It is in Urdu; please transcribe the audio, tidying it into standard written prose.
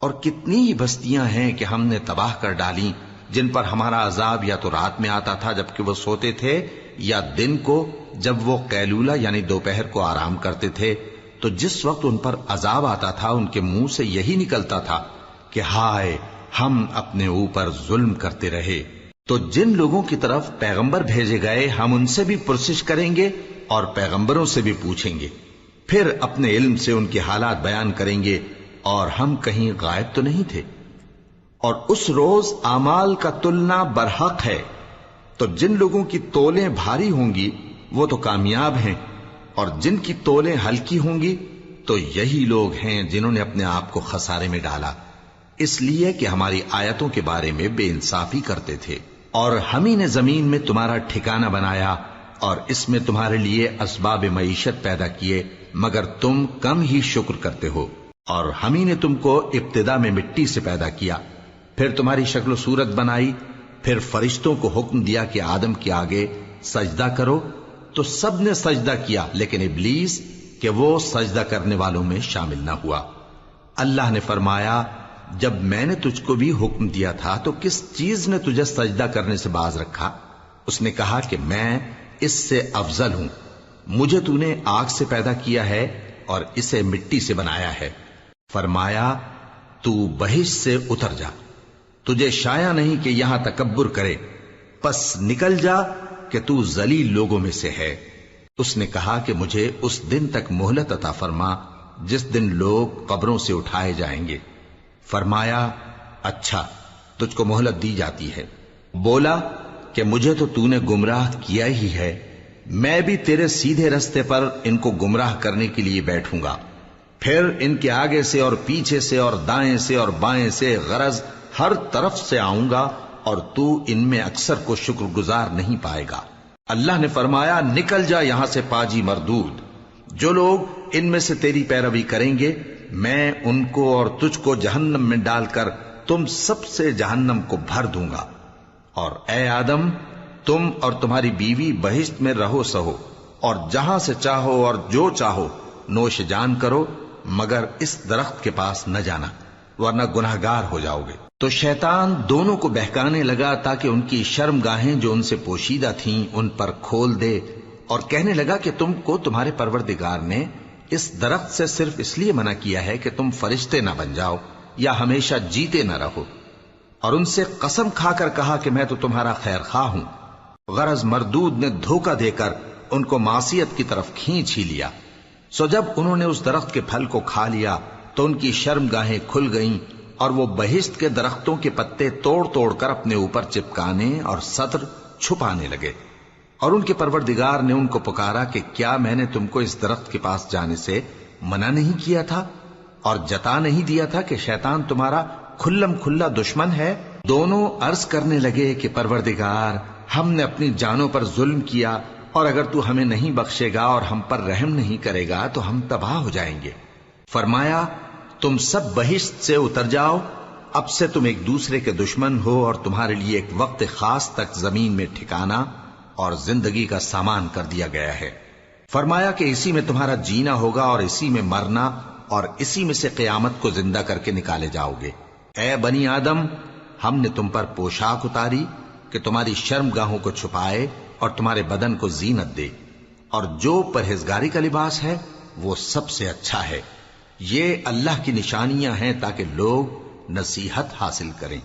اور کتنی ہی بستیاں ہیں کہ ہم نے تباہ کر ڈالی جن پر ہمارا عذاب یا تو رات میں آتا تھا جبکہ وہ سوتے تھے، یا دن کو جب وہ قیلولہ یعنی دوپہر کو آرام کرتے تھے، تو جس وقت ان پر عذاب آتا تھا ان کے منہ سے یہی نکلتا تھا کہ ہائے ہم اپنے اوپر ظلم کرتے رہے۔ تو جن لوگوں کی طرف پیغمبر بھیجے گئے ہم ان سے بھی پرسش کریں گے اور پیغمبروں سے بھی پوچھیں گے، پھر اپنے علم سے ان کے حالات بیان کریں گے، اور ہم کہیں غائب تو نہیں تھے۔ اور اس روز اعمال کا تلنا برحق ہے، تو جن لوگوں کی تولیں بھاری ہوں گی وہ تو کامیاب ہیں، اور جن کی تولیں ہلکی ہوں گی تو یہی لوگ ہیں جنہوں نے اپنے آپ کو خسارے میں ڈالا، اس لیے کہ ہماری آیتوں کے بارے میں بے انصافی کرتے تھے۔ اور ہم ہی نے زمین میں تمہارا ٹھکانہ بنایا اور اس میں تمہارے لیے اسباب معیشت پیدا کیے، مگر تم کم ہی شکر کرتے ہو۔ اور ہم ہی نے تم کو ابتدا میں مٹی سے پیدا کیا، پھر تمہاری شکل و صورت بنائی، پھر فرشتوں کو حکم دیا کہ آدم کے آگے سجدہ کرو، تو سب نے سجدہ کیا لیکن ابلیس کہ وہ سجدہ کرنے والوں میں شامل نہ ہوا۔ اللہ نے فرمایا، جب میں نے تجھ کو بھی حکم دیا تھا تو کس چیز نے تجھے سجدہ کرنے سے باز رکھا؟ اس نے کہا کہ میں اس سے افضل ہوں، مجھے تو نے آگ سے پیدا کیا ہے اور اسے مٹی سے بنایا ہے۔ فرمایا، تو بہشت سے اتر جا، تجھے شایع نہیں کہ یہاں تکبر کرے، پس نکل جا کہ تو ذلیل لوگوں میں سے ہے۔ اس نے کہا کہ مجھے اس دن تک مہلت عطا فرما جس دن لوگ قبروں سے اٹھائے جائیں گے۔ فرمایا، اچھا، تجھ کو مہلت دی جاتی ہے۔ بولا کہ مجھے تو نے گمراہ کیا ہی ہے، میں بھی تیرے سیدھے رستے پر ان کو گمراہ کرنے کے لیے بیٹھوں گا، پھر ان کے آگے سے اور پیچھے سے اور دائیں سے اور بائیں سے غرض ہر طرف سے آؤں گا، اور تو ان میں اکثر کو شکر گزار نہیں پائے گا۔ اللہ نے فرمایا، نکل جا یہاں سے پاجی مردود، جو لوگ ان میں سے تیری پیروی کریں گے میں ان کو اور تجھ کو جہنم میں ڈال کر تم سب سے جہنم کو بھر دوں گا۔ اور اے آدم، تم اور تمہاری بیوی بہشت میں رہو سہو، اور جہاں سے چاہو اور جو چاہو نوش جان کرو، مگر اس درخت کے پاس نہ جانا ورنہ گناہگار ہو جاؤ گے۔ تو شیطان دونوں کو بہکانے لگا تاکہ ان کی شرم گاہیں جو ان سے پوشیدہ تھیں ان پر کھول دے، اور کہنے لگا کہ تم کو تمہارے پروردگار نے اس درخت سے صرف اس لیے منع کیا ہے کہ تم فرشتے نہ بن جاؤ یا ہمیشہ جیتے نہ رہو۔ اور ان سے قسم کھا کر کہا کہ میں تو تمہارا خیر خواہ ہوں۔ غرض مردود نے دھوکہ دے کر ان کو معصیت کی طرف کھینچ ہی لیا۔ سو جب انہوں نے اس درخت کے پھل کو کھا لیا تو ان کی شرم گاہیں کھل گئیں، اور وہ بہشت کے درختوں کے پتے توڑ توڑ کر اپنے اوپر چپکانے اور سطر چھپانے لگے۔ اور ان کے پروردگار نے ان کو پکارا کہ کیا میں نے تم کو اس درخت کے پاس جانے سے منع نہیں کیا تھا اور جتا نہیں دیا تھا کہ شیطان تمہارا کھلم کھلا دشمن ہے؟ دونوں عرض کرنے لگے کہ پروردگار، ہم نے اپنی جانوں پر ظلم کیا، اور اگر تو ہمیں نہیں بخشے گا اور ہم پر رحم نہیں کرے گا تو ہم تباہ ہو جائیں گے۔ فرمایا، تم سب بہشت سے اتر جاؤ، اب سے تم ایک دوسرے کے دشمن ہو، اور تمہارے لیے ایک وقت خاص تک زمین میں ٹھکانا اور زندگی کا سامان کر دیا گیا ہے۔ فرمایا کہ اسی میں تمہارا جینا ہوگا اور اسی میں مرنا، اور اسی میں سے قیامت کو زندہ کر کے نکالے جاؤ گے۔ اے بنی آدم، ہم نے تم پر پوشاک اتاری کہ تمہاری شرم گاہوں کو چھپائے اور تمہارے بدن کو زینت دے، اور جو پرہیزگاری کا لباس ہے وہ سب سے اچھا ہے۔ یہ اللہ کی نشانیاں ہیں تاکہ لوگ نصیحت حاصل کریں۔